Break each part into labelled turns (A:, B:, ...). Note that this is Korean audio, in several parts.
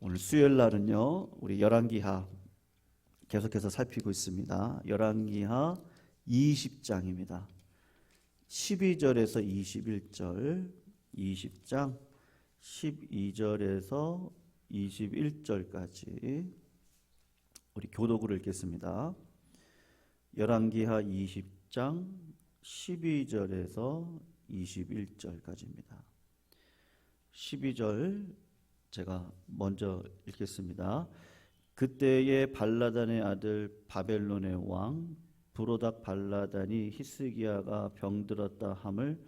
A: 오늘 수요일 날은요, 우리 열왕기하 계속해서 살피고 있습니다. 열왕기하 20장입니다. 12절에서 21절, 20장 12절에서 21절까지 우리 교독으로 읽겠습니다. 열왕기하 20장 12절에서 21절까지입니다. 12절 제가 먼저 읽겠습니다. 그때에 발라단의 아들 바벨론의 왕 브로닥 발라단이 히스기야가 병들었다 함을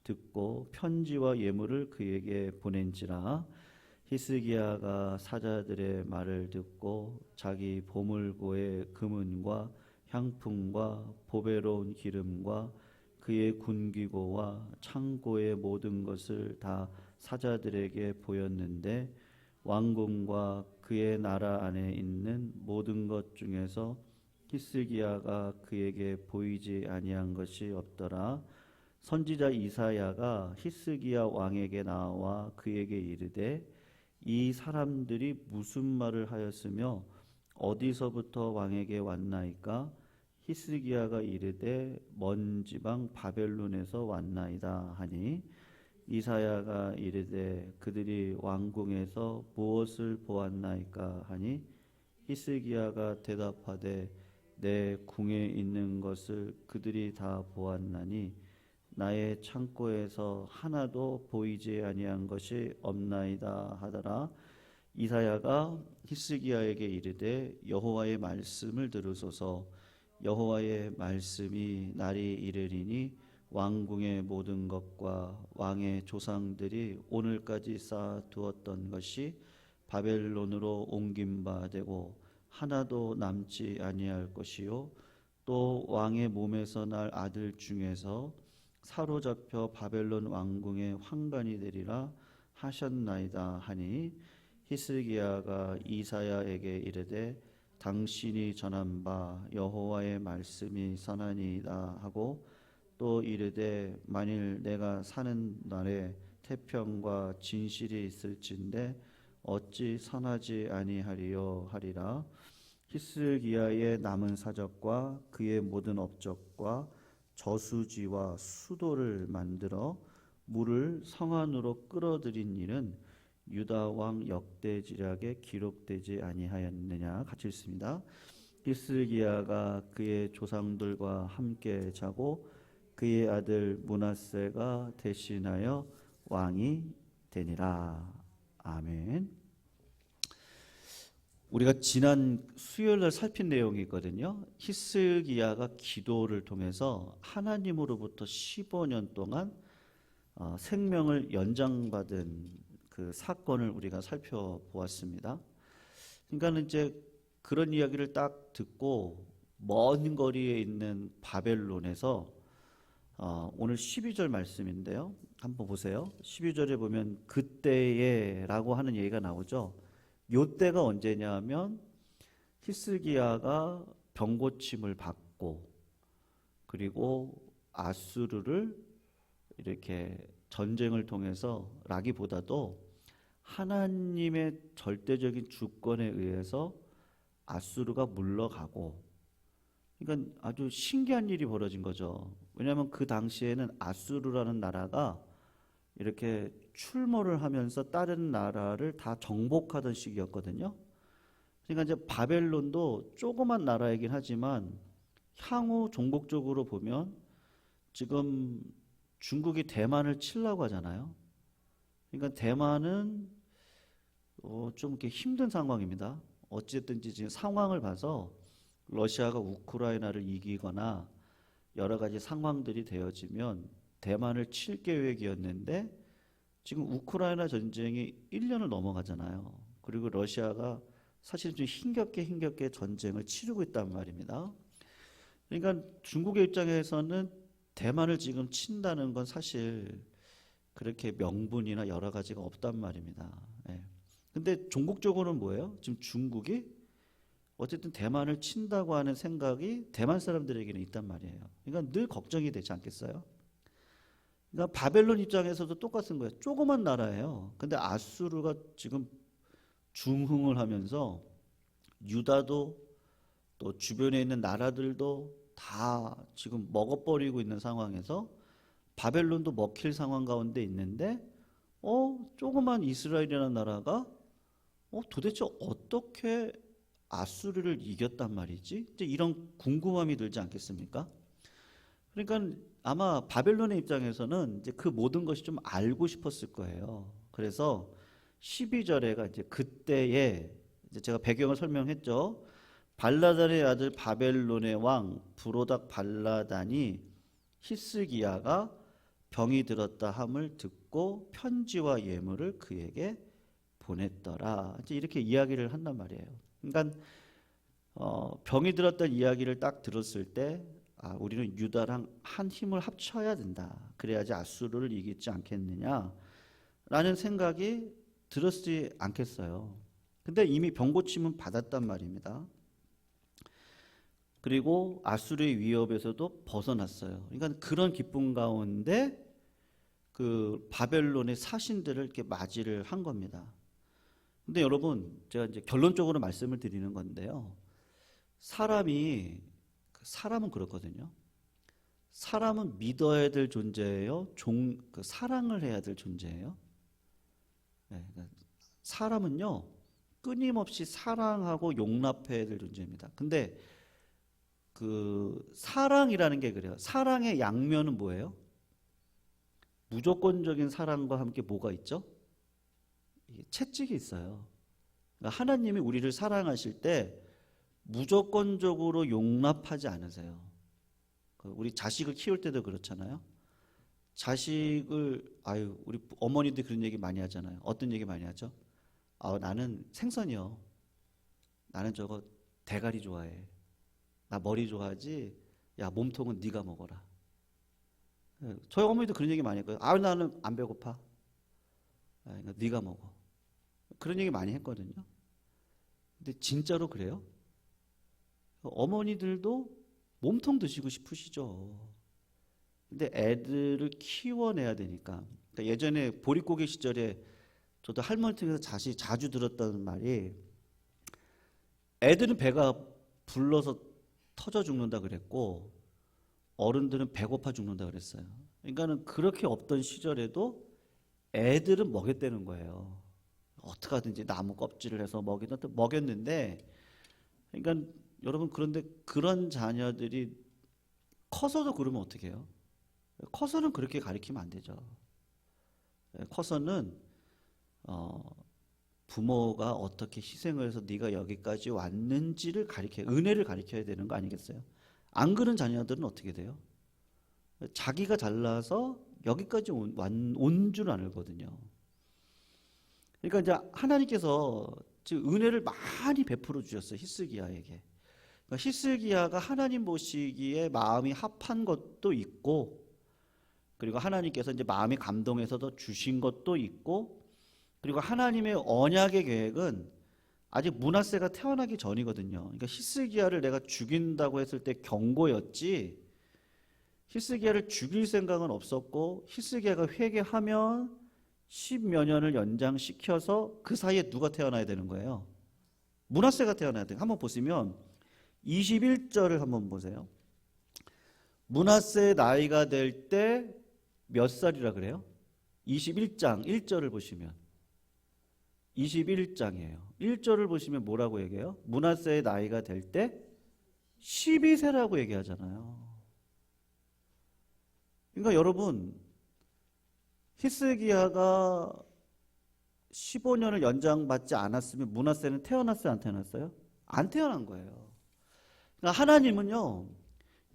A: 듣고 편지와 예물을 그에게 보낸지라. 히스기야가 사자들의 말을 듣고 자기 보물고의 금은과 향품과 보배로운 기름과 그의 군기고와 창고의 모든 것을 다 사자들에게 보였는데 왕궁과 그의 나라 안에 있는 모든 것 중에서 히스기야가 그에게 보이지 아니한 것이 없더라. 선지자 이사야가 히스기야 왕에게 나와 그에게 이르되 이 사람들이 무슨 말을 하였으며 어디서부터 왕에게 왔나이까? 히스기야가 이르되 먼 지방 바벨론에서 왔나이다 하니 이사야가 이르되 그들이 왕궁에서 무엇을 보았나이까 하니 히스기야가 대답하되 내 궁에 있는 것을 그들이 다 보았나니 나의 창고에서 하나도 보이지 아니한 것이 없나이다 하더라. 이사야가 히스기야에게 이르되 여호와의 말씀을 들으소서. 여호와의 말씀이 날이 이르리니 왕궁의 모든 것과 왕의 조상들이 오늘까지 쌓아두었던 것이 바벨론으로 옮긴 바 되고 하나도 남지 아니할 것이요 또 왕의 몸에서 날 아들 중에서 사로잡혀 바벨론 왕궁의 환관이 되리라 하셨나이다 하니 히스기야가 이사야에게 이르되 당신이 전한 바 여호와의 말씀이 선하니이다 하고 또 이르되 만일 내가 사는 날에 태평과 진실이 있을진데 어찌 선하지 아니하리요 하리라. 히스기야의 남은 사적과 그의 모든 업적과 저수지와 수도를 만들어 물을 성 안으로 끌어들인 일은 유다 왕 역대지략에 기록되지 아니하였느냐. 같이 읽습니다. 히스기야가 그의 조상들과 함께 자고 그의 아들 므낫세가 대신하여 왕이 되니라. 아멘. 우리가 지난 수요일 날 살핀 내용이 있거든요. 히스기야가 기도를 통해서 하나님으로부터 15년 동안 생명을 연장받은 그 사건을 우리가 살펴보았습니다. 그러니까 이제 그런 이야기를 딱 듣고 먼 거리에 있는 바벨론에서 오늘 12절 말씀인데요. 한번 보세요. 12절에 보면 그때에 라고 하는 얘기가 나오죠. 요때가 언제냐 하면 히스기야가 병고침을 받고 그리고 아수르를 이렇게 전쟁을 통해서 라기보다도 하나님의 절대적인 주권에 의해서 아수르가 물러가고, 그러니까 아주 신기한 일이 벌어진 거죠. 왜냐하면 그 당시에는 아수르라는 나라가 이렇게 출몰을 하면서 다른 나라를 다 정복하던 시기였거든요. 그러니까 이제 바벨론도 조그만 나라이긴 하지만 향후 종국적으로 보면 지금 중국이 대만을 치려고 하잖아요. 그러니까 대만은 좀 이렇게 힘든 상황입니다. 어쨌든지 지금 상황을 봐서 러시아가 우크라이나를 이기거나 여러 가지 상황들이 되어지면 대만을 칠 계획이었는데 지금 우크라이나 전쟁이 1년을 넘어가잖아요. 그리고 러시아가 사실 좀 힘겹게 전쟁을 치르고 있단 말입니다. 그러니까 중국의 입장에서는 대만을 지금 친다는 건 사실 그렇게 명분이나 여러 가지가 없단 말입니다. 예. 근데 종국적으로는 뭐예요? 지금 중국이 어쨌든 대만을 친다고 하는 생각이 대만 사람들에게는 있단 말이에요. 그러니까 늘 걱정이 되지 않겠어요? 그러니까 바벨론 입장에서도 똑같은 거예요. 조그만 나라예요. 근데 아수르가 지금 중흥을 하면서 유다도 또 주변에 있는 나라들도 다 지금 먹어버리고 있는 상황에서 바벨론도 먹힐 상황 가운데 있는데 조그만 이스라엘이라는 나라가 도대체 어떻게 아수르를 이겼단 말이지? 이제 이런 궁금함이 들지 않겠습니까? 그러니까 아마 바벨론의 입장에서는 이제 그 모든 것이 좀 알고 싶었을 거예요. 그래서 12절에가 이제 그때에 이제 제가 배경을 설명했죠. 발라단의 아들 바벨론의 왕 브로닥 발라단이 히스기야가 병이 들었다 함을 듣고 편지와 예물을 그에게 보냈더라. 이제 이렇게 이야기를 한단 말이에요. 그러니까 병이 들었다는 이야기를 딱 들었을 때 우리는 유다랑 한 힘을 합쳐야 된다. 그래야지 아수르를 이기지 않겠느냐라는 생각이 들었지 않겠어요. 근데 이미 병고침은 받았단 말입니다. 그리고 아수르의 위협에서도 벗어났어요. 그러니까 그런 기쁨 가운데 그 바벨론의 사신들을 이렇게 맞이를 한 겁니다. 근데 여러분, 제가 이제 결론적으로 말씀을 드리는 건데요. 사람은 그렇거든요. 사람은 믿어야 될 존재예요. 사랑을 해야 될 존재예요. 네, 그러니까 사람은요, 끊임없이 사랑하고 용납해야 될 존재입니다. 근데 그 사랑이라는 게 그래요. 사랑의 양면은 뭐예요? 무조건적인 사랑과 함께 뭐가 있죠? 채찍이 있어요. 그러니까 하나님이 우리를 사랑하실 때 무조건적으로 용납하지 않으세요. 우리 자식을 키울 때도 그렇잖아요. 자식을 우리 어머니들 그런 얘기 많이 하잖아요. 어떤 얘기 많이 하죠? 나는 생선이요. 나는 저거 대가리 좋아해. 나 머리 좋아하지. 야, 몸통은 네가 먹어라. 저희 어머니도 그런 얘기 많이 했거든요. 나는 안 배고파. 그러니까 네가 먹어. 그런 얘기 많이 했거든요. 근데 진짜로 그래요? 어머니들도 몸통 드시고 싶으시죠. 근데 애들을 키워내야 되니까. 그러니까 예전에 보릿고개 시절에 저도 할머니 댁에서 자주 들었던 말이, 애들은 배가 불러서 터져 죽는다 그랬고 어른들은 배고파 죽는다 그랬어요. 그러니까는 그렇게 없던 시절에도 애들은 먹였다는 거예요. 어떻게 하든지 나무 껍질을 해서 먹였는데, 그러니까 여러분, 그런데 그런 자녀들이 커서도 그러면 어떻게 해요? 커서는 그렇게 가르치면 안 되죠. 커서는 부모가 어떻게 희생을 해서 네가 여기까지 왔는지를 은혜를 가르쳐야 되는 거 아니겠어요? 안 그런 자녀들은 어떻게 돼요? 자기가 잘나서 여기까지 온 줄 알거든요. 그러니까 이제 하나님께서 지금 은혜를 많이 베풀어 주셨어요. 히스기야에게. 그러니까 히스기야가 하나님 보시기에 마음이 합한 것도 있고, 그리고 하나님께서 이제 마음이 감동해서도 주신 것도 있고, 그리고 하나님의 언약의 계획은 아직 므낫세가 태어나기 전이거든요. 그러니까 히스기야를 내가 죽인다고 했을 때 경고였지, 히스기야를 죽일 생각은 없었고, 히스기야가 회개하면 10몇 년을 연장시켜서 그 사이에 누가 태어나야 되는 거예요? 므낫세가 태어나야 돼요. 한번 보시면 21절을 한번 보세요. 므낫세의 나이가 될 때 몇 살이라 그래요? 21장 1절을 보시면 21장이에요. 1절을 보시면 뭐라고 얘기해요? 므낫세의 나이가 될 때 12세라고 얘기하잖아요. 그러니까 여러분, 히스기야가 15년을 연장받지 않았으면 므낫세는 태어났어요, 안 태어났어요? 안 태어난 거예요. 그러니까 하나님은요,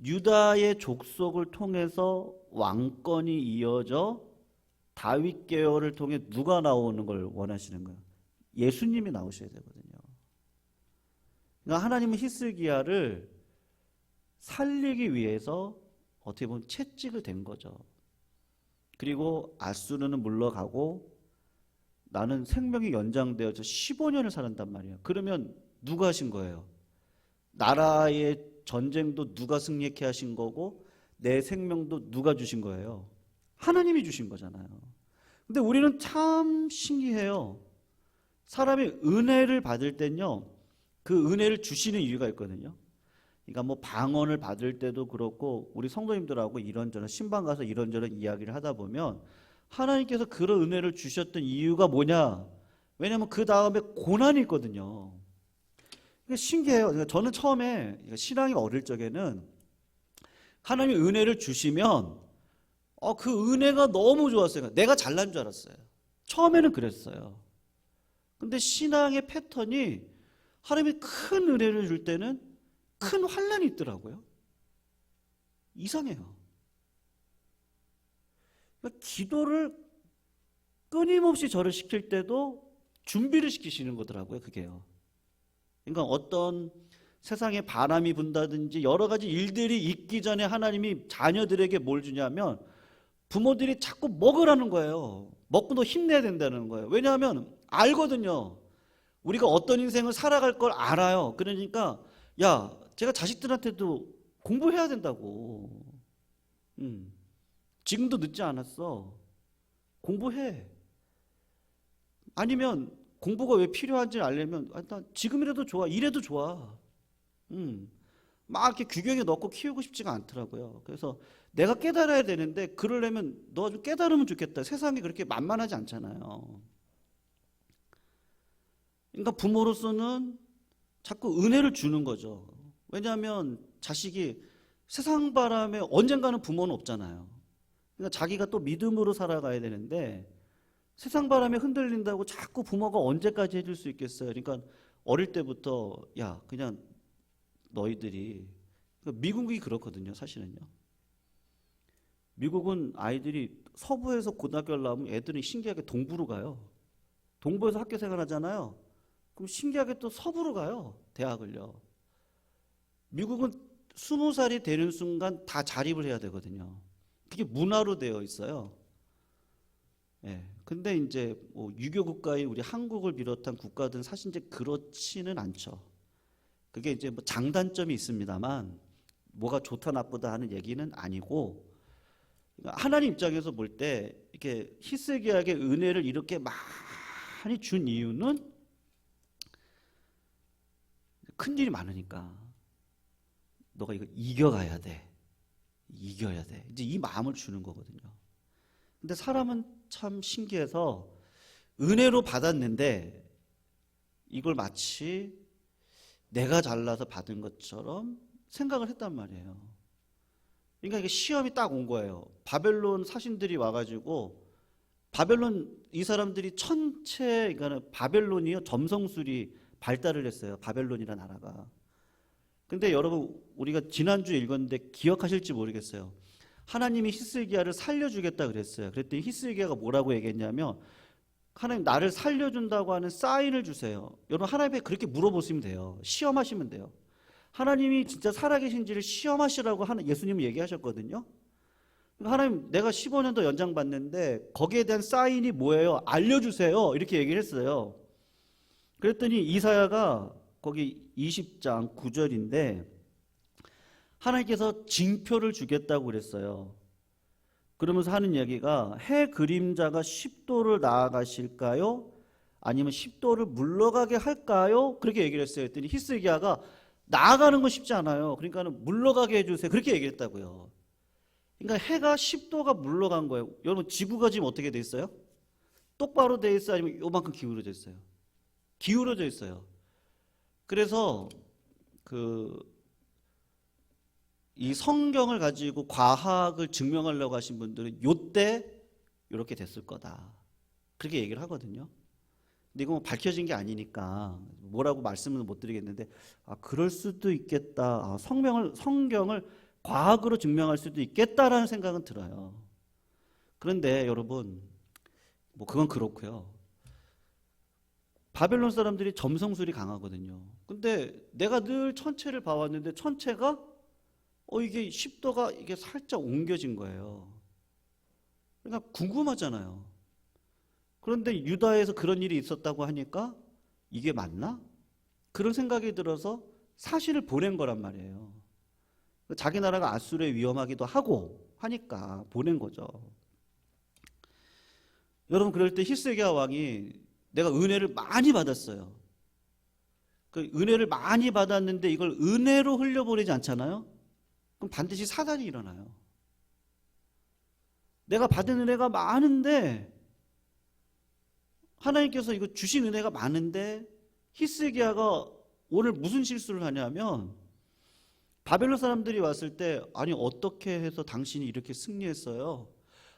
A: 유다의 족속을 통해서 왕권이 이어져 다윗 계열을 통해 누가 나오는 걸 원하시는 거예요? 예수님이 나오셔야 되거든요. 그러니까 하나님은 히스기야를 살리기 위해서 어떻게 보면 채찍을 댄 거죠. 그리고 아수르는 물러가고 나는 생명이 연장되어서 15년을 살았단 말이에요. 그러면 누가 하신 거예요? 나라의 전쟁도 누가 승리케 하신 거고 내 생명도 누가 주신 거예요? 하나님이 주신 거잖아요. 근데 우리는 참 신기해요. 사람이 은혜를 받을 땐요, 그 은혜를 주시는 이유가 있거든요. 그러니까 뭐 방언을 받을 때도 그렇고 우리 성도님들하고 이런저런 신방 가서 이런저런 이야기를 하다 보면 하나님께서 그런 은혜를 주셨던 이유가 뭐냐? 왜냐하면 그 다음에 고난이 있거든요. 이게 신기해요. 그러니까 저는 처음에 신앙이 어릴 적에는 하나님이 은혜를 주시면 그 은혜가 너무 좋았어요. 내가 잘난 줄 알았어요. 처음에는 그랬어요. 근데 신앙의 패턴이 하나님이 큰 은혜를 줄 때는 큰 환난이 있더라고요. 이상해요. 그러니까 기도를 끊임없이 저를 시킬 때도 준비를 시키시는 거더라고요. 그게요. 그러니까 어떤 세상에 바람이 분다든지 여러 가지 일들이 있기 전에 하나님이 자녀들에게 뭘 주냐면 부모들이 자꾸 먹으라는 거예요. 먹고 너 힘내야 된다는 거예요. 왜냐하면 알거든요. 우리가 어떤 인생을 살아갈 걸 알아요. 그러니까 야, 제가 자식들한테도 공부해야 된다고. 지금도 늦지 않았어. 공부해. 아니면 공부가 왜 필요한지 알려면 나 지금이라도 좋아. 이래도 좋아. 막 이렇게 규격에 넣고 키우고 싶지가 않더라고요. 그래서 내가 깨달아야 되는데 그러려면 너 좀 깨달으면 좋겠다. 세상이 그렇게 만만하지 않잖아요. 그러니까 부모로서는 자꾸 은혜를 주는 거죠. 왜냐하면 자식이 세상 바람에 언젠가는 부모는 없잖아요. 그러니까 자기가 또 믿음으로 살아가야 되는데 세상 바람에 흔들린다고 자꾸 부모가 언제까지 해줄 수 있겠어요. 그러니까 어릴 때부터 야 그냥 너희들이 미국이 그렇거든요. 사실은요. 미국은 아이들이 서부에서 고등학교를 나오면 애들은 신기하게 동부로 가요. 동부에서 학교 생활하잖아요. 그럼 신기하게 또 서부로 가요. 대학을요. 미국은 20살이 되는 순간 다 자립을 해야 되거든요. 그게 문화로 되어 있어요. 예. 근데 이제 뭐 유교 국가인 우리 한국을 비롯한 국가들은 사실 이제 그렇지는 않죠. 그게 이제 뭐 장단점이 있습니다만 뭐가 좋다 나쁘다 하는 얘기는 아니고 하나님 입장에서 볼 때 이렇게 히스기야에게 은혜를 이렇게 많이 준 이유는 큰 일이 많으니까 너가 이거 이겨가야 돼. 이겨야 돼. 이제 이 마음을 주는 거거든요. 근데 사람은 참 신기해서 은혜로 받았는데 이걸 마치 내가 잘나서 받은 것처럼 생각을 했단 말이에요. 그러니까 이게 시험이 딱 온 거예요. 바벨론 사신들이 와가지고 바벨론 이 사람들이 천체 그러니까 바벨론이요 점성술이 발달을 했어요. 바벨론이라는 나라가. 근데 여러분 우리가 지난주에 읽었는데 기억하실지 모르겠어요. 하나님이 히스기야를 살려주겠다 그랬어요. 그랬더니 히스기야가 뭐라고 얘기했냐면 하나님 나를 살려준다고 하는 사인을 주세요. 여러분 하나님께 그렇게 물어보시면 돼요. 시험하시면 돼요. 하나님이 진짜 살아계신지를 시험하시라고 예수님은 얘기하셨거든요. 하나님 내가 15년 더 연장받는데 거기에 대한 사인이 뭐예요? 알려주세요. 이렇게 얘기를 했어요. 그랬더니 이사야가 거기 20장 9절인데 하나님께서 징표를 주겠다고 그랬어요. 그러면서 하는 얘기가 해 그림자가 10도를 나아가실까요? 아니면 10도를 물러가게 할까요? 그렇게 얘기를 했어요. 그랬더니 히스기야가 나아가는 건 쉽지 않아요. 그러니까는 물러가게 해주세요. 그렇게 얘기했다고요. 그러니까 해가 10도가 물러간 거예요. 여러분 지구가 지금 어떻게 돼 있어요? 똑바로 돼 있어요? 아니면 요만큼 기울어져 있어요? 기울어져 있어요. 그래서 이 성경을 가지고 과학을 증명하려고 하신 분들은 요때 이렇게 됐을 거다. 그렇게 얘기를 하거든요. 근데 이거 뭐 밝혀진 게 아니니까 뭐라고 말씀을 못 드리겠는데 그럴 수도 있겠다. 성경을 과학으로 증명할 수도 있겠다라는 생각은 들어요. 그런데 여러분 뭐 그건 그렇고요. 바벨론 사람들이 점성술이 강하거든요. 근데 내가 늘 천체를 봐왔는데 천체가 이게 10도가 이게 살짝 옮겨진 거예요. 그러니까 궁금하잖아요. 그런데 유다에서 그런 일이 있었다고 하니까 이게 맞나? 그런 생각이 들어서 사실을 보낸 거란 말이에요. 자기 나라가 아수르에 위험하기도 하고 하니까 보낸 거죠. 여러분 그럴 때 히스기야 왕이 내가 은혜를 많이 받았어요. 그 은혜를 많이 받았는데 이걸 은혜로 흘려보내지 않잖아요. 그럼 반드시 사단이 일어나요. 내가 받은 은혜가 많은데, 하나님께서 이거 주신 은혜가 많은데 히스기야가 오늘 무슨 실수를 하냐면, 바벨론 사람들이 왔을 때 아니 어떻게 해서 당신이 이렇게 승리했어요?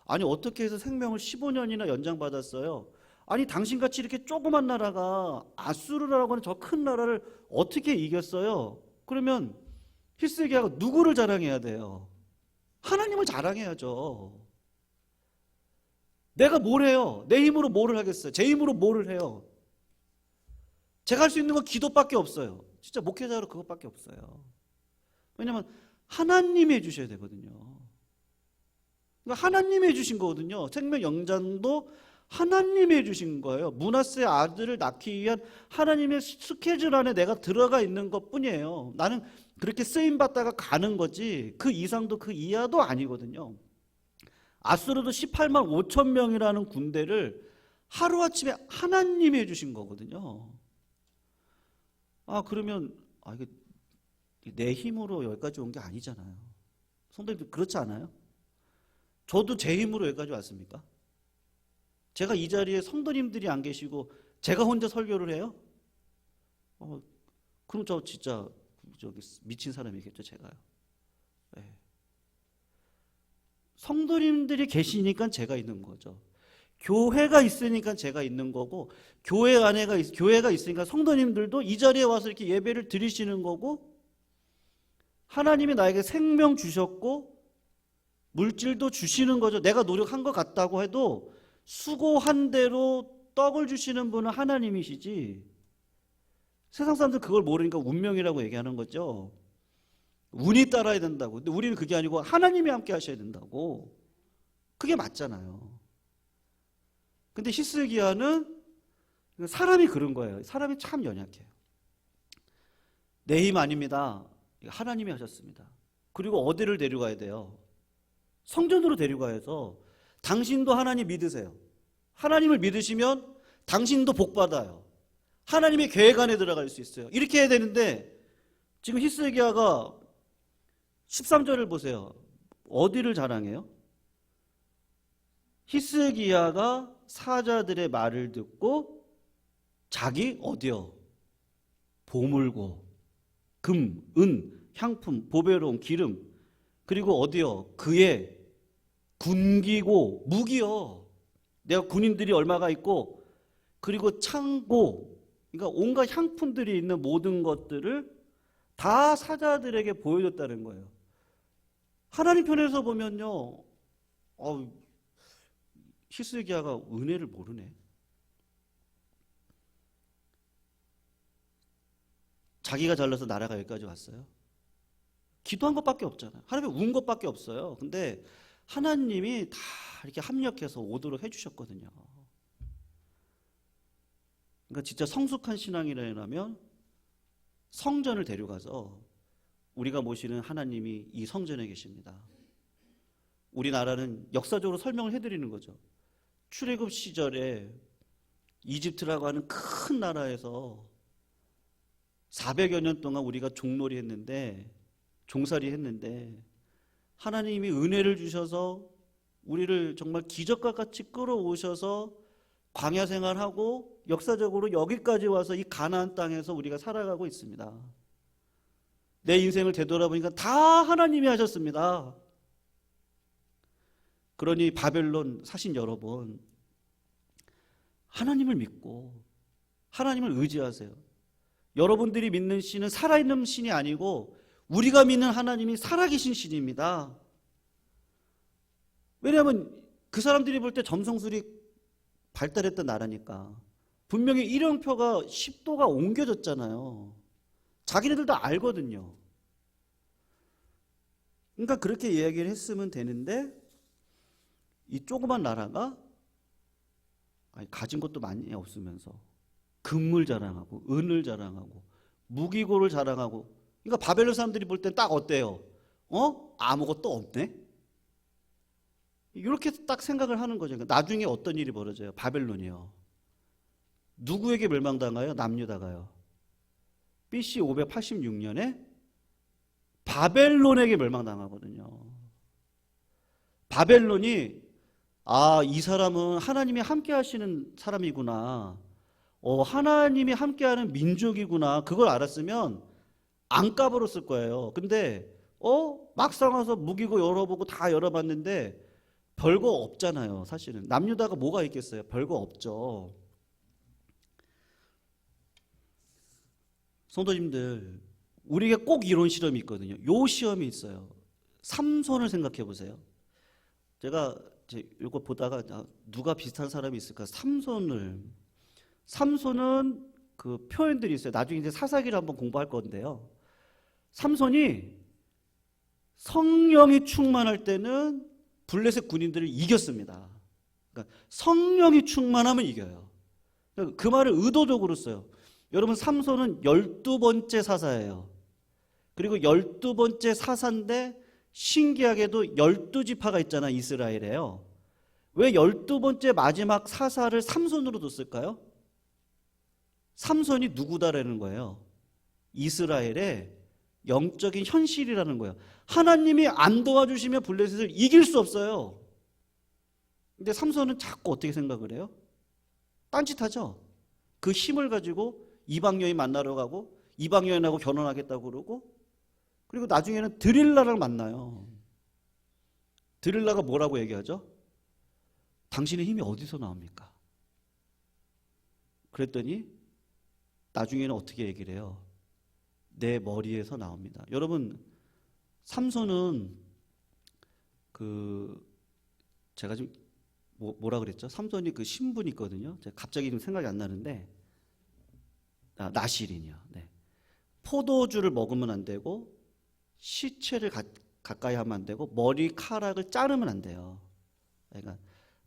A: 아니 어떻게 해서 생명을 15년이나 연장받았어요? 아니 당신같이 이렇게 조그만 나라가 아수르라고 하는 저 큰 나라를 어떻게 이겼어요? 그러면 히스기야가 누구를 자랑해야 돼요? 하나님을 자랑해야죠. 내가 뭘 해요? 내 힘으로 뭐를 하겠어요? 제 힘으로 뭐를 해요? 제가 할 수 있는 건 기도밖에 없어요. 진짜 목회자로 그것밖에 없어요. 왜냐하면 하나님이 해주셔야 되거든요. 그러니까 하나님이 해주신 거거든요. 생명 연장도 하나님이 해주신 거예요. 므낫세의 아들을 낳기 위한 하나님의 스케줄 안에 내가 들어가 있는 것뿐이에요. 나는 그렇게 쓰임받다가 가는 거지 그 이상도 그 이하도 아니거든요. 아수르도 18만 5천 명이라는 군대를 하루아침에 하나님이 해주신 거거든요. 그러면 이게 내 힘으로 여기까지 온 게 아니잖아요. 성도님들 그렇지 않아요? 저도 제 힘으로 여기까지 왔습니까? 제가 이 자리에 성도님들이 안 계시고 제가 혼자 설교를 해요? 그럼 저 진짜 미친 사람이겠죠, 제가요. 네. 성도님들이 계시니까 제가 있는 거죠. 교회가 있으니까 제가 있는 거고, 교회가 있으니까 성도님들도 이 자리에 와서 이렇게 예배를 드리시는 거고, 하나님이 나에게 생명 주셨고 물질도 주시는 거죠. 내가 노력한 것 같다고 해도 수고한 대로 떡을 주시는 분은 하나님이시지, 세상 사람들 그걸 모르니까 운명이라고 얘기하는 거죠. 운이 따라야 된다고. 근데 우리는 그게 아니고 하나님이 함께 하셔야 된다고. 그게 맞잖아요. 근데 히스기야는 사람이 그런 거예요. 사람이 참 연약해요. 내 힘 아닙니다. 하나님이 하셨습니다. 그리고 어디를 데려가야 돼요? 성전으로 데려가서 당신도 하나님 믿으세요. 하나님을 믿으시면 당신도 복 받아요. 하나님의 계획 안에 들어갈 수 있어요. 이렇게 해야 되는데 지금 히스기야가 13절을 보세요. 어디를 자랑해요? 히스기야가 사자들의 말을 듣고 자기 어디요? 보물고 금, 은, 향품, 보배로운 기름, 그리고 어디요? 그의 군기고 무기요. 내가 군인들이 얼마가 있고, 그리고 창고, 그러니까 온갖 향품들이 있는 모든 것들을 다 사자들에게 보여줬다는 거예요. 하나님 편에서 보면요, 히스기야가 은혜를 모르네. 자기가 잘나서 나라가 여기까지 왔어요. 기도한 것밖에 없잖아요. 하나님이 운 것밖에 없어요. 근데 하나님이 다 이렇게 합력해서 오도록 해주셨거든요. 그러니까 진짜 성숙한 신앙이라면 성전을 데려가서 우리가 모시는 하나님이 이 성전에 계십니다. 우리나라는 역사적으로 설명을 해드리는 거죠. 출애굽 시절에 이집트라고 하는 큰 나라에서 400여 년 동안 우리가 종살이 했는데 하나님이 은혜를 주셔서 우리를 정말 기적과 같이 끌어오셔서 광야 생활하고 역사적으로 여기까지 와서 이 가나안 땅에서 우리가 살아가고 있습니다. 내 인생을 되돌아보니까 다 하나님이 하셨습니다. 그러니 바벨론 사신 여러분, 하나님을 믿고 하나님을 의지하세요. 여러분들이 믿는 신은 살아있는 신이 아니고 우리가 믿는 하나님이 살아계신 신입니다. 왜냐하면 그 사람들이 볼 때 점성술이 발달했던 나라니까. 분명히 일령표가 10도가 옮겨졌잖아요. 자기네들도 알거든요. 그러니까 그렇게 이야기를 했으면 되는데 이 조그만 나라가 가진 것도 많이 없으면서 금을 자랑하고 은을 자랑하고 무기고를 자랑하고, 그러니까 바벨론 사람들이 볼 땐 딱 어때요? 아무것도 없네? 이렇게 딱 생각을 하는 거죠. 그러니까 나중에 어떤 일이 벌어져요? 바벨론이요. 누구에게 멸망당하여? 남유다가요. BC 586년에 바벨론에게 멸망당하거든요. 바벨론이 이 사람은 하나님이 함께 하시는 사람이구나. 하나님이 함께하는 민족이구나. 그걸 알았으면 안 까불었을 거예요. 근데 막상 와서 무기고 열어보고 다 열어봤는데 별거 없잖아요. 사실은 남유다가 뭐가 있겠어요? 별거 없죠. 성도님들, 우리에게 꼭 이런 시험이 있거든요. 요 시험이 있어요. 삼손을 생각해 보세요. 제가 이거 보다가 누가 비슷한 사람이 있을까? 삼손은 그 표현들이 있어요. 나중에 이제 사사기를 한번 공부할 건데요. 삼손이 성령이 충만할 때는 블레셋 군인들을 이겼습니다. 그러니까 성령이 충만하면 이겨요. 그 말을 의도적으로 써요. 여러분, 삼손은 12번째 사사예요. 그리고 12번째 사사인데 신기하게도 12지파가 있잖아, 이스라엘에요. 왜 12번째 마지막 사사를 삼손으로 뒀을까요? 삼손이 누구다라는 거예요. 이스라엘의 영적인 현실이라는 거예요. 하나님이 안 도와주시면 블레셋을 이길 수 없어요. 근데 삼손은 자꾸 어떻게 생각을 해요? 딴짓하죠. 그 힘을 가지고 이방 여인 만나러 가고 이방 여인하고 결혼하겠다고 그러고, 그리고 나중에는 드릴라를 만나요. 드릴라가 뭐라고 얘기하죠? 당신의 힘이 어디서 나옵니까? 그랬더니 나중에는 어떻게 얘기를 해요? 내 머리에서 나옵니다. 여러분, 삼손은 제가 지금 뭐라 그랬죠? 삼손이 그 신분이 있거든요. 제가 갑자기 좀 생각이 안 나는데, 나실인이요. 네. 포도주를 먹으면 안 되고 시체를 가까이 하면 안 되고 머리카락을 자르면 안 돼요. 그러니까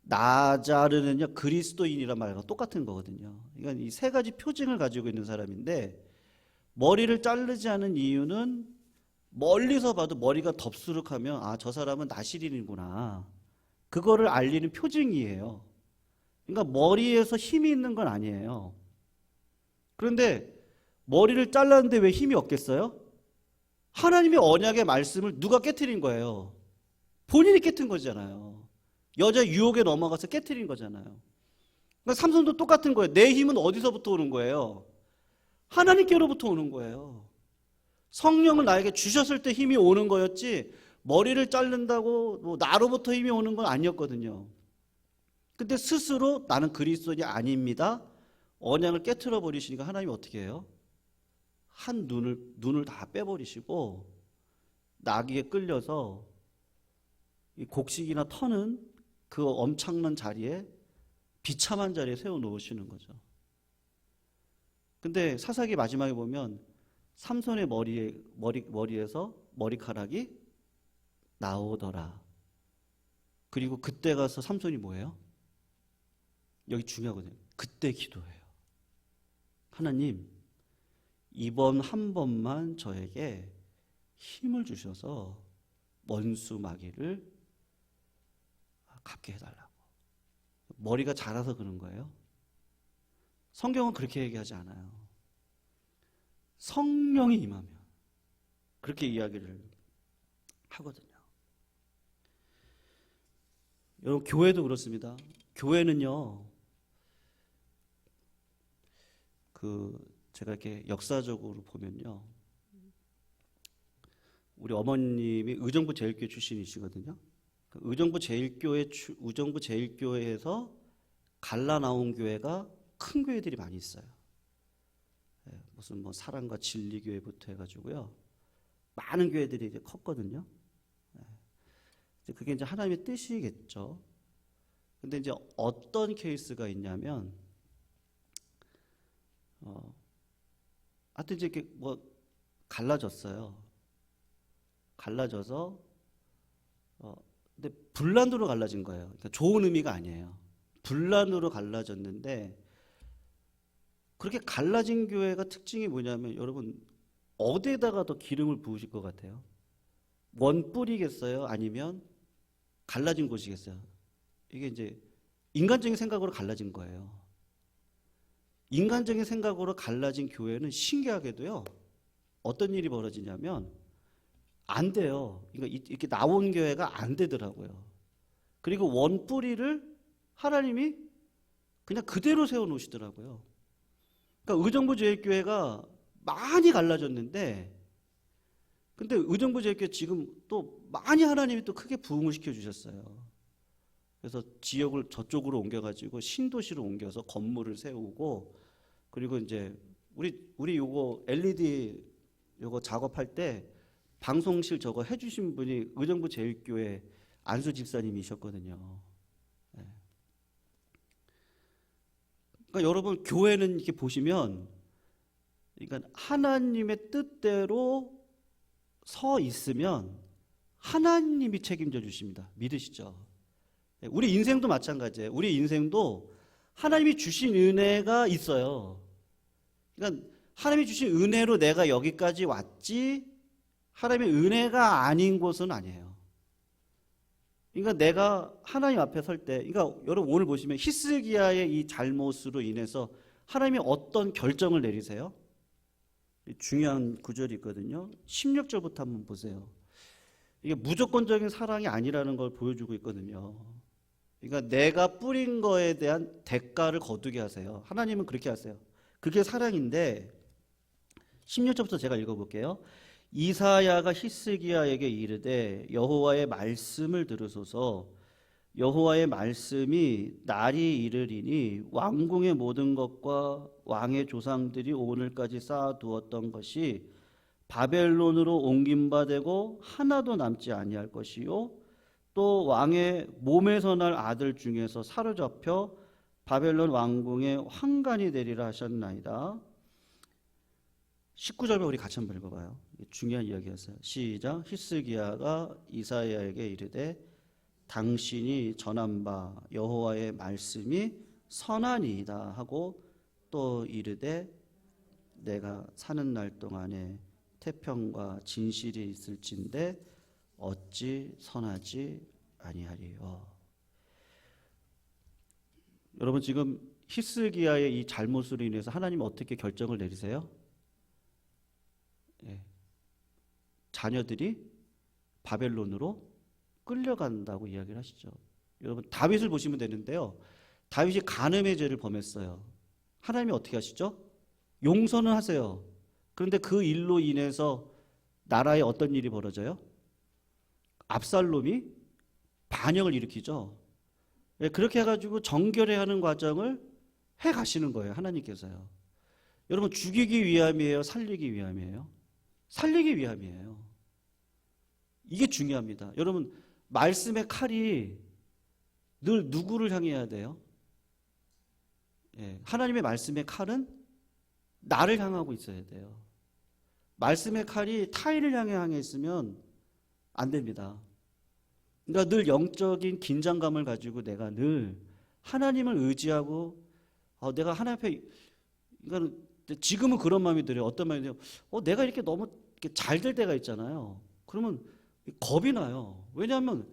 A: 나자르는요, 그리스도인이란 말과 똑같은 거거든요. 그러니까 이 세 가지 표징을 가지고 있는 사람인데, 머리를 자르지 않은 이유는 멀리서 봐도 머리가 덥수룩하면 저 사람은 나실인이구나, 그거를 알리는 표징이에요. 그러니까 머리에서 힘이 있는 건 아니에요. 그런데 머리를 잘랐는데 왜 힘이 없겠어요? 하나님의 언약의 말씀을 누가 깨트린 거예요? 본인이 깨트린 거잖아요. 여자 유혹에 넘어가서 깨트린 거잖아요. 그러니까 삼손도 똑같은 거예요. 내 힘은 어디서부터 오는 거예요? 하나님께로부터 오는 거예요. 성령을 나에게 주셨을 때 힘이 오는 거였지, 머리를 자른다고 나로부터 힘이 오는 건 아니었거든요. 근데 스스로 나는 그리스도인이 아닙니다, 언약을 깨트려 버리시니까 하나님이 어떻게 해요? 한 눈을 다 빼버리시고 나귀에 끌려서 이 곡식이나 터는 그 엄청난 자리에, 비참한 자리에 세워놓으시는 거죠. 근데 사사기 마지막에 보면 삼손의 머리에서 머리카락이 나오더라. 그리고 그때 가서 삼손이 뭐예요? 여기 중요하거든요. 그때 기도해요. 하나님, 이번 한 번만 저에게 힘을 주셔서 원수 마귀를 갚게 해달라고. 머리가 자라서 그런 거예요. 성경은 그렇게 얘기하지 않아요. 성령이 임하면 그렇게 이야기를 하거든요. 여러분, 교회도 그렇습니다. 교회는요, 제가 이렇게 역사적으로 보면요, 우리 어머님이 의정부 제일교회 출신이시거든요. 의정부 제일교회에서 갈라 나온 교회가 큰 교회들이 많이 있어요. 무슨 사랑과 진리교회부터 해가지고요, 많은 교회들이 이제 컸거든요. 그게 이제 하나님의 뜻이겠죠. 근데 이제 어떤 케이스가 있냐면, 하여튼 이제 이렇게 갈라졌어요. 갈라져서, 근데 분란으로 갈라진 거예요. 그러니까 좋은 의미가 아니에요. 분란으로 갈라졌는데, 그렇게 갈라진 교회가 특징이 뭐냐면, 여러분, 어디에다가 더 기름을 부으실 것 같아요? 원 뿌리겠어요? 아니면 갈라진 곳이겠어요? 이게 이제 인간적인 생각으로 갈라진 거예요. 인간적인 생각으로 갈라진 교회는 신기하게도요, 어떤 일이 벌어지냐면 안 돼요. 그러니까 이렇게 나온 교회가 안 되더라고요. 그리고 원뿌리를 하나님이 그냥 그대로 세워놓으시더라고요. 그러니까 의정부제일교회가 많이 갈라졌는데, 근데 의정부제일교회 지금 또 많이 하나님이 또 크게 부흥을 시켜주셨어요. 그래서 지역을 저쪽으로 옮겨가지고 신도시로 옮겨서 건물을 세우고, 그리고 이제 우리 요거 LED 요거 작업할 때 방송실 저거 해주신 분이 의정부제일교회 안수 집사님이셨거든요. 네. 그러니까 여러분, 교회는 이렇게 보시면, 그러니까 하나님의 뜻대로 서 있으면 하나님이 책임져 주십니다. 믿으시죠? 우리 인생도 마찬가지예요. 우리 인생도 하나님이 주신 은혜가 있어요. 그러니까 하나님이 주신 은혜로 내가 여기까지 왔지, 하나님의 은혜가 아닌 곳은 아니에요. 그러니까 내가 하나님 앞에 설 때, 그러니까 여러분 오늘 보시면 히스기야의 이 잘못으로 인해서 하나님이 어떤 결정을 내리세요? 중요한 구절이 있거든요. 16절부터 한번 보세요. 이게 무조건적인 사랑이 아니라는 걸 보여주고 있거든요. 그러니까 내가 뿌린 거에 대한 대가를 거두게 하세요. 하나님은 그렇게 하세요. 그게 사랑인데, 16절부터 제가 읽어볼게요. 이사야가 히스기야에게 이르되 여호와의 말씀을 들으소서. 여호와의 말씀이 날이 이르리니 왕궁의 모든 것과 왕의 조상들이 오늘까지 쌓아두었던 것이 바벨론으로 옮김바 되고 하나도 남지 아니할 것이요, 또 왕의 몸에서 날 아들 중에서 사로잡혀 바벨론 왕궁의 환관이 되리라 하셨나이다. 19절만 우리 같이 한번 읽어봐요. 중요한 이야기였어요. 시작. 히스기야가 이사야에게 이르되 당신이 전한 바 여호와의 말씀이 선하니이다 하고, 또 이르되 내가 사는 날 동안에 태평과 진실이 있을진데 어찌 선하지 아니하리요. 여러분, 지금 히스기야의 이 잘못으로 인해서 하나님은 어떻게 결정을 내리세요? 예. 자녀들이 바벨론으로 끌려간다고 이야기를 하시죠. 여러분, 다윗을 보시면 되는데요. 다윗이 간음의 죄를 범했어요. 하나님이 어떻게 하시죠? 용서는 하세요. 그런데 그 일로 인해서 나라에 어떤 일이 벌어져요? 압살롬이 반역을 일으키죠. 예, 그렇게 해가지고 정결해하는 과정을 해가시는 거예요. 하나님께서요. 여러분, 죽이기 위함이에요? 살리기 위함이에요? 살리기 위함이에요. 이게 중요합니다. 여러분, 말씀의 칼이 늘 누구를 향해야 돼요? 예, 하나님의 말씀의 칼은 나를 향하고 있어야 돼요. 말씀의 칼이 타인을 향해 있으면 안 됩니다. 그러니까 늘 영적인 긴장감을 가지고 내가 늘 하나님을 의지하고, 내가 하나님 앞에, 그러니까 지금은 그런 마음이 들어요. 어떤 마음이 들어요? 내가 이렇게 너무 잘 될 때가 있잖아요. 그러면 겁이 나요. 왜냐하면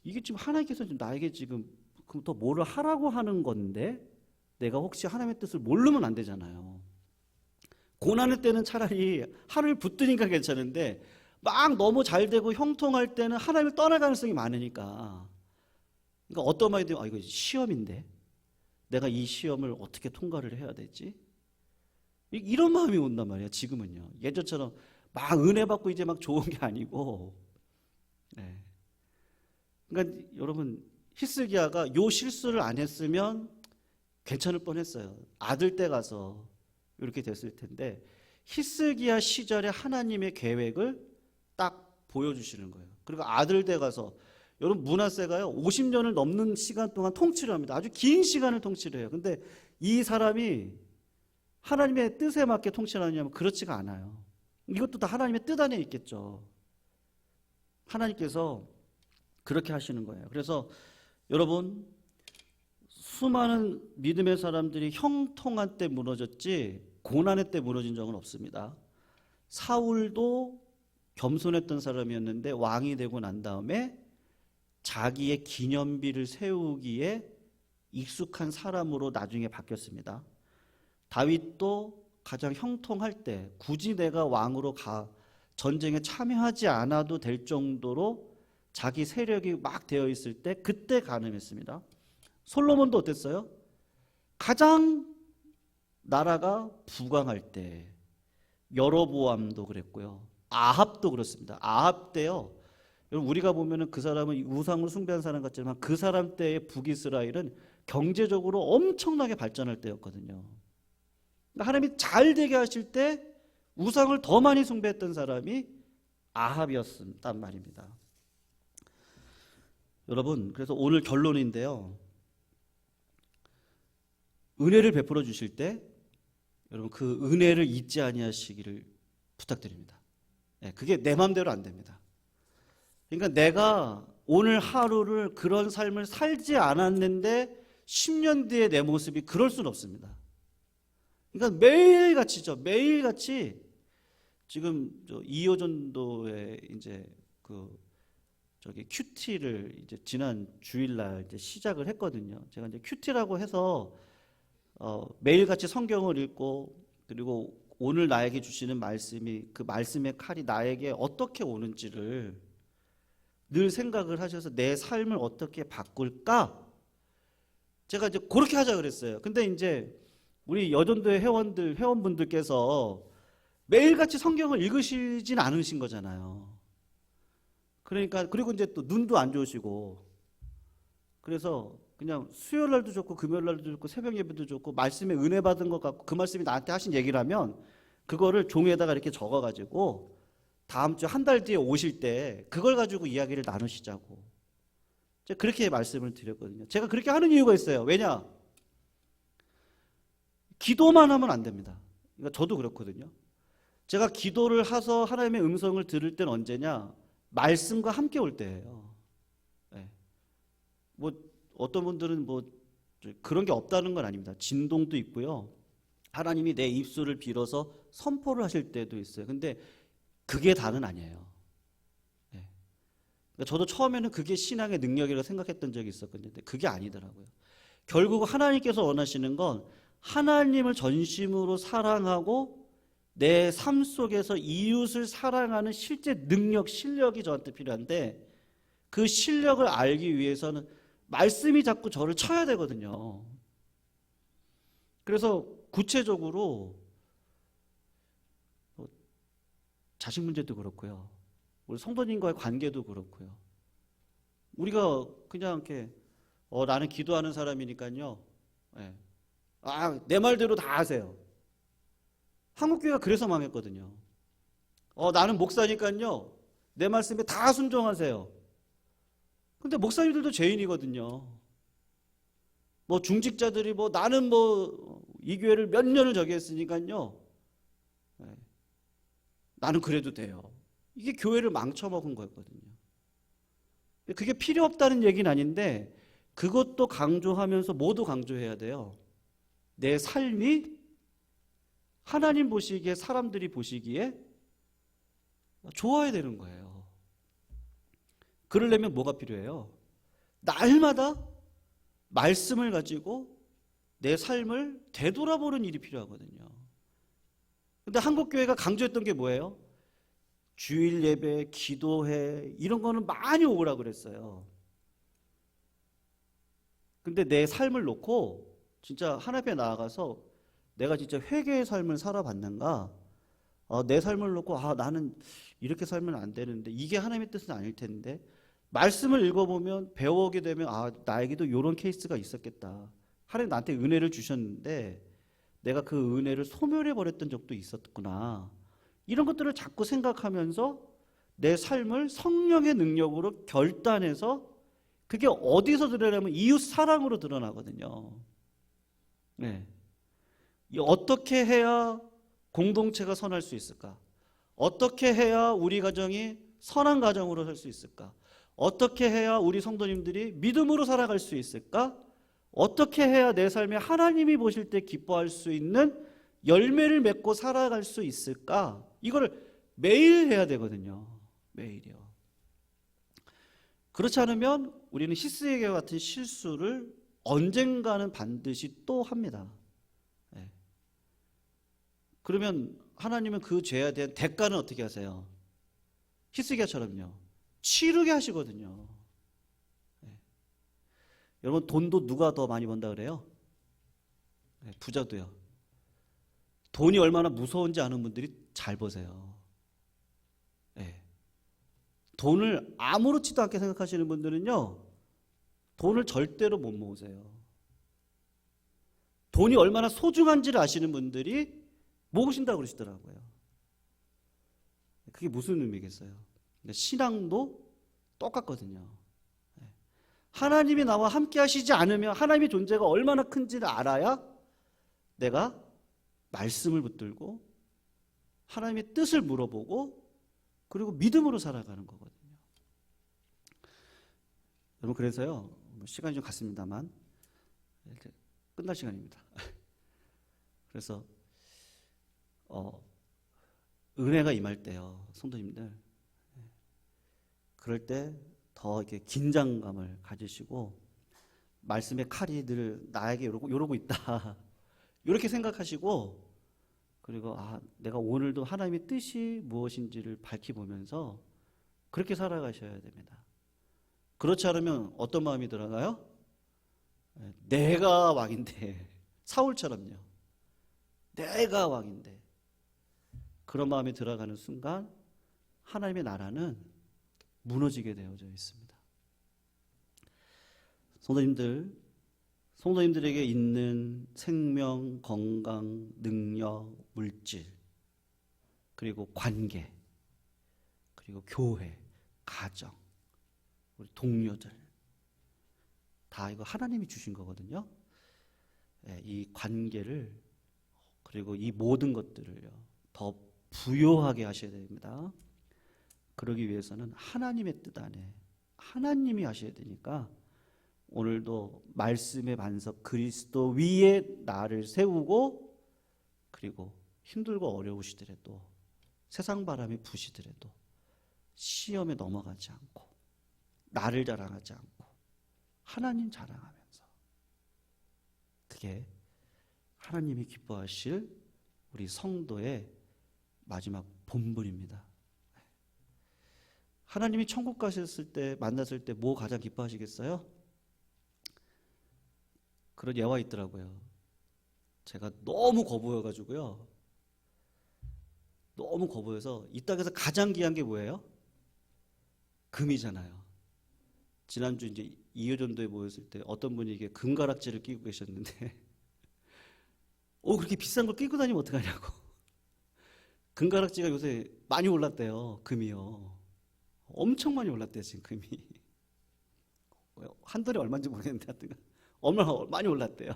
A: 이게 지금 하나님께서 지금 나에게 지금 더 뭐를 하라고 하는 건데, 내가 혹시 하나님의 뜻을 모르면 안 되잖아요. 고난의 때는 차라리 하나님을 붙드니까 괜찮은데, 막 너무 잘 되고 형통할 때는 하나님을 떠날 가능성이 많으니까. 그러니까 어떤 마음이 들면, 이거 시험인데 내가 이 시험을 어떻게 통과를 해야 되지? 이런 마음이 온단 말이에요. 지금은요. 예전처럼 막 은혜 받고 이제 막 좋은 게 아니고. 네. 그러니까 여러분, 히스기야가 요 실수를 안 했으면 괜찮을 뻔했어요. 아들 때 가서 이렇게 됐을 텐데, 히스기야 시절에 하나님의 계획을 딱 보여주시는 거예요. 그리고 아들 때 가서, 여러분, 므낫세가요 50년을 넘는 시간 동안 통치를 합니다. 아주 긴 시간을 통치를 해요. 근데 이 사람이 하나님의 뜻에 맞게 통치를 하느냐면 그렇지가 않아요. 이것도 다 하나님의 뜻 안에 있겠죠. 하나님께서 그렇게 하시는 거예요. 그래서 여러분, 수많은 믿음의 사람들이 형통한 때 무너졌지 고난의 때 무너진 적은 없습니다. 사울도 겸손했던 사람이었는데 왕이 되고 난 다음에 자기의 기념비를 세우기에 익숙한 사람으로 나중에 바뀌었습니다. 다윗도 가장 형통할 때 굳이 내가 왕으로 전쟁에 참여하지 않아도 될 정도로 자기 세력이 막 되어 있을 때 그때 가늠했습니다. 솔로몬도 어땠어요? 가장 나라가 부강할 때. 여로보암도 그랬고요. 아합도 그렇습니다. 아합 때요. 여러분 우리가 보면은 그 사람은 우상을 숭배한 사람 같지만 그 사람 때의 북이스라엘은 경제적으로 엄청나게 발전할 때였거든요. 그러니까 하나님이 잘 되게 하실 때 우상을 더 많이 숭배했던 사람이 아합이었단 말입니다. 여러분 그래서 오늘 결론인데요. 은혜를 베풀어 주실 때 여러분 그 은혜를 잊지 아니하시기를 부탁드립니다. 그게 내 마음대로 안 됩니다. 그러니까 내가 오늘 하루를 그런 삶을 살지 않았는데 10년 뒤에 내 모습이 그럴 수는 없습니다. 그러니까 매일같이죠. 매일같이 지금 이호전도에 이제 큐티를 이제 지난 주일날 이제 시작을 했거든요. 제가 이제 큐티라고 해서 매일같이 성경을 읽고 그리고 오늘 나에게 주시는 말씀이 그 말씀의 칼이 나에게 어떻게 오는지를 늘 생각을 하셔서 내 삶을 어떻게 바꿀까? 제가 이제 그렇게 하자 그랬어요. 근데 이제 우리 여전도의 회원분들께서 매일같이 성경을 읽으시진 않으신 거잖아요. 그러니까 그리고 이제 또 눈도 안 좋으시고 그래서 그냥 수요일 날도 좋고 금요일 날도 좋고 새벽 예배도 좋고 말씀에 은혜 받은 것 같고 그 말씀이 나한테 하신 얘기라면 그거를 종이에다가 이렇게 적어가지고 다음 주 한 달 뒤에 오실 때 그걸 가지고 이야기를 나누시자고 제가 그렇게 말씀을 드렸거든요. 제가 그렇게 하는 이유가 있어요. 왜냐? 기도만 하면 안 됩니다. 그러니까 저도 그렇거든요. 제가 기도를 해서 하나님의 음성을 들을 때는 언제냐? 말씀과 함께 올 때예요. 뭐 어떤 분들은 뭐 그런 게 없다는 건 아닙니다. 진동도 있고요. 하나님이 내 입술을 빌어서 선포를 하실 때도 있어요. 근데 그게 다는 아니에요. 그러니까 저도 처음에는 그게 신앙의 능력이라고 생각했던 적이 있었거든요. 근데 그게 아니더라고요. 결국 하나님께서 원하시는 건 하나님을 전심으로 사랑하고 내 삶 속에서 이웃을 사랑하는 실제 능력, 실력이 저한테 필요한데 그 실력을 알기 위해서는 말씀이 자꾸 저를 쳐야 되거든요. 그래서 구체적으로 자식 문제도 그렇고요. 우리 성도님과의 관계도 그렇고요. 우리가 그냥 이렇게 나는 기도하는 사람이니까요. 내 말대로 다 하세요. 한국교회가 그래서 망했거든요. 나는 목사니까요. 내 말씀에 다 순종하세요. 근데 목사님들도 죄인이거든요. 뭐 중직자들이 뭐 나는 뭐 이 교회를 몇 년을 저기 했으니까요. 나는 그래도 돼요. 이게 교회를 망쳐먹은 거였거든요. 그게 필요 없다는 얘기는 아닌데 그것도 강조하면서 모두 강조해야 돼요. 내 삶이 하나님 보시기에 사람들이 보시기에 좋아야 되는 거예요. 그러려면 뭐가 필요해요? 날마다 말씀을 가지고 내 삶을 되돌아보는 일이 필요하거든요. 근데 한국교회가 강조했던 게 뭐예요? 주일 예배, 기도회 이런 거는 많이 오라고 그랬어요. 근데 내 삶을 놓고 진짜 하나님 앞에 나아가서 내가 진짜 회개의 삶을 살아봤는가? 내 삶을 놓고 나는 이렇게 살면 안 되는데 이게 하나님의 뜻은 아닐 텐데 말씀을 읽어보면 배워오게 되면 나에게도 이런 케이스가 있었겠다. 하나님 나한테 은혜를 주셨는데 내가 그 은혜를 소멸해버렸던 적도 있었구나. 이런 것들을 자꾸 생각하면서 내 삶을 성령의 능력으로 결단해서 그게 어디서 드러나면 이웃 사랑으로 드러나거든요. 어떻게 해야 공동체가 선할 수 있을까? 어떻게 해야 우리 가정이 선한 가정으로 살 수 있을까? 어떻게 해야 우리 성도님들이 믿음으로 살아갈 수 있을까? 어떻게 해야 내 삶에 하나님이 보실 때 기뻐할 수 있는 열매를 맺고 살아갈 수 있을까? 이걸 매일 해야 되거든요. 매일이요. 그렇지 않으면 우리는 히스기야 같은 실수를 언젠가는 반드시 또 합니다. 그러면 하나님은 그 죄에 대한 대가는 어떻게 하세요? 히스기야처럼요. 치르게 하시거든요. 네. 여러분 돈도 누가 더 많이 번다 그래요? 네, 부자도요. 돈이 얼마나 무서운지 아는 분들이 잘 버세요. 네. 돈을 아무렇지도 않게 생각하시는 분들은요, 돈을 절대로 못 모으세요. 돈이 얼마나 소중한지를 아시는 분들이 모으신다고 그러시더라고요. 그게 무슨 의미겠어요? 신앙도 똑같거든요. 하나님이 나와 함께 하시지 않으면 하나님의 존재가 얼마나 큰지를 알아야 내가 말씀을 붙들고 하나님의 뜻을 물어보고 그리고 믿음으로 살아가는 거거든요. 여러분 그래서요, 시간이 좀 갔습니다만 이제 끝날 시간입니다. 그래서 은혜가 임할 때요, 성도님들, 그럴 때 더 이렇게 긴장감을 가지시고 말씀의 칼이 늘 나에게 요러고 있다 이렇게 생각하시고, 그리고 내가 오늘도 하나님의 뜻이 무엇인지를 밝히보면서 그렇게 살아가셔야 됩니다. 그렇지 않으면 어떤 마음이 들어가요? 내가 왕인데, 사울처럼요. 내가 왕인데, 그런 마음이 들어가는 순간 하나님의 나라는 무너지게 되어져 있습니다. 성도님들에게 있는 생명, 건강, 능력, 물질, 그리고 관계, 그리고 교회, 가정, 우리 동료들, 다 이거 하나님이 주신 거거든요. 이 관계를, 그리고 이 모든 것들을요, 더 부요하게 하셔야 됩니다. 그러기 위해서는 하나님의 뜻 안에 하나님이 하셔야 되니까, 오늘도 말씀의 반석 그리스도 위에 나를 세우고, 그리고 힘들고 어려우시더라도, 세상 바람이 부시더라도 시험에 넘어가지 않고, 나를 자랑하지 않고 하나님 자랑하면서, 그게 하나님이 기뻐하실 우리 성도의 마지막 본분입니다. 하나님이 천국 가셨을 때, 만났을 때 뭐 가장 기뻐하시겠어요? 그런 예화 있더라고요. 제가 너무 거부해가지고요, 너무 거부해서 이 땅에서 가장 귀한 게 뭐예요? 금이잖아요. 지난주 이제 이효전도에 모였을 때 어떤 분이 이게 금가락지를 끼고 계셨는데 그렇게 비싼 걸 끼고 다니면 어떡하냐고. 금가락지가 요새 많이 올랐대요. 금이요. 엄청 많이 올랐대요, 지금 금이. 한 달에 얼마인지 모르겠는데 하여튼 얼마나 많이 올랐대요.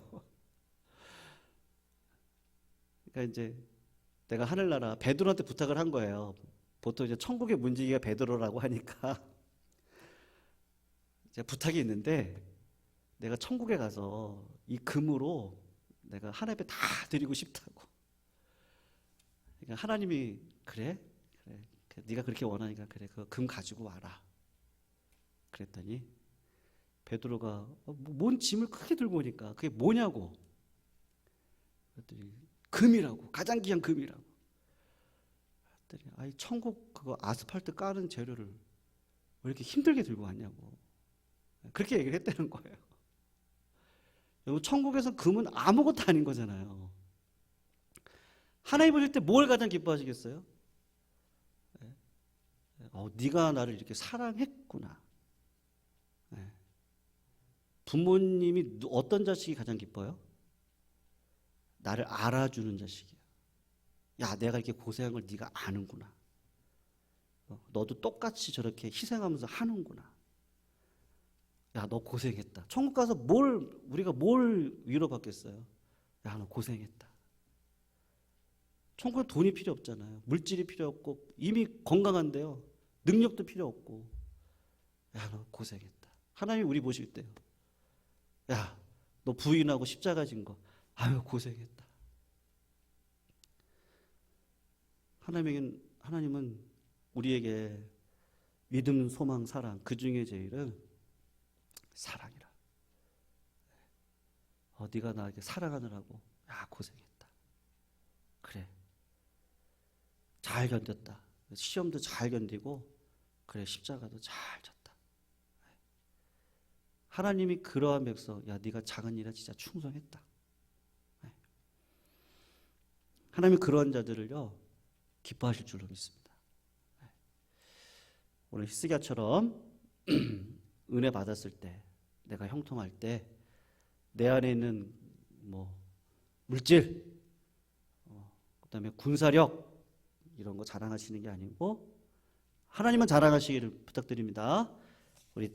A: 그러니까 이제 내가 하늘나라 베드로한테 부탁을 한 거예요. 보통 이제 천국의 문지기가 베드로라고 하니까 제가 부탁이 있는데, 내가 천국에 가서 이 금으로 내가 하나님 앞에 다 드리고 싶다고. 그러니까 하나님이 그래 네가 그렇게 원하니까 그래, 그 금 가지고 와라 그랬더니 베드로가 뭔 짐을 크게 들고 오니까 그게 뭐냐고. 그랬더니 금이라고, 가장 귀한 금이라고. 그랬더니 천국 그거 아스팔트 까는 재료를 왜 이렇게 힘들게 들고 왔냐고. 그렇게 얘기를 했다는 거예요. 여러분, 천국에서 금은 아무것도 아닌 거잖아요. 하나님 보실 때 뭘 가장 기뻐하시겠어요? 네가 나를 이렇게 사랑했구나. 부모님이 어떤 자식이 가장 기뻐요? 나를 알아주는 자식이야. 야, 내가 이렇게 고생한 걸 네가 아는구나. 너도 똑같이 저렇게 희생하면서 하는구나. 야, 너 고생했다. 천국 가서 우리가 뭘 위로받겠어요? 야, 너 고생했다. 천국에 돈이 필요 없잖아요. 물질이 필요 없고, 이미 건강한데요, 능력도 필요 없고. 야, 너 고생했다. 하나님이 우리 보실 때요, 야, 너 부인하고 십자가 진 거, 아유, 고생했다. 하나님은 우리에게 믿음, 소망, 사랑, 그 중에 제일은 사랑이라. 네가 나에게 사랑하느라고, 야, 고생했다. 그래, 잘 견뎠다. 시험도 잘 견디고 그래 십자가도 잘 졌다. 하나님이 그러한 백성, 야 네가 작은 일에 진짜 충성했다. 하나님이 그러한 자들을요 기뻐하실 줄로 믿습니다. 오늘 히스기야처럼 은혜 받았을 때, 내가 형통할 때 내 안에 있는 뭐 물질, 그다음에 군사력 이런 거 자랑하시는 게 아니고 하나님만 자랑하시기를 부탁드립니다. 우리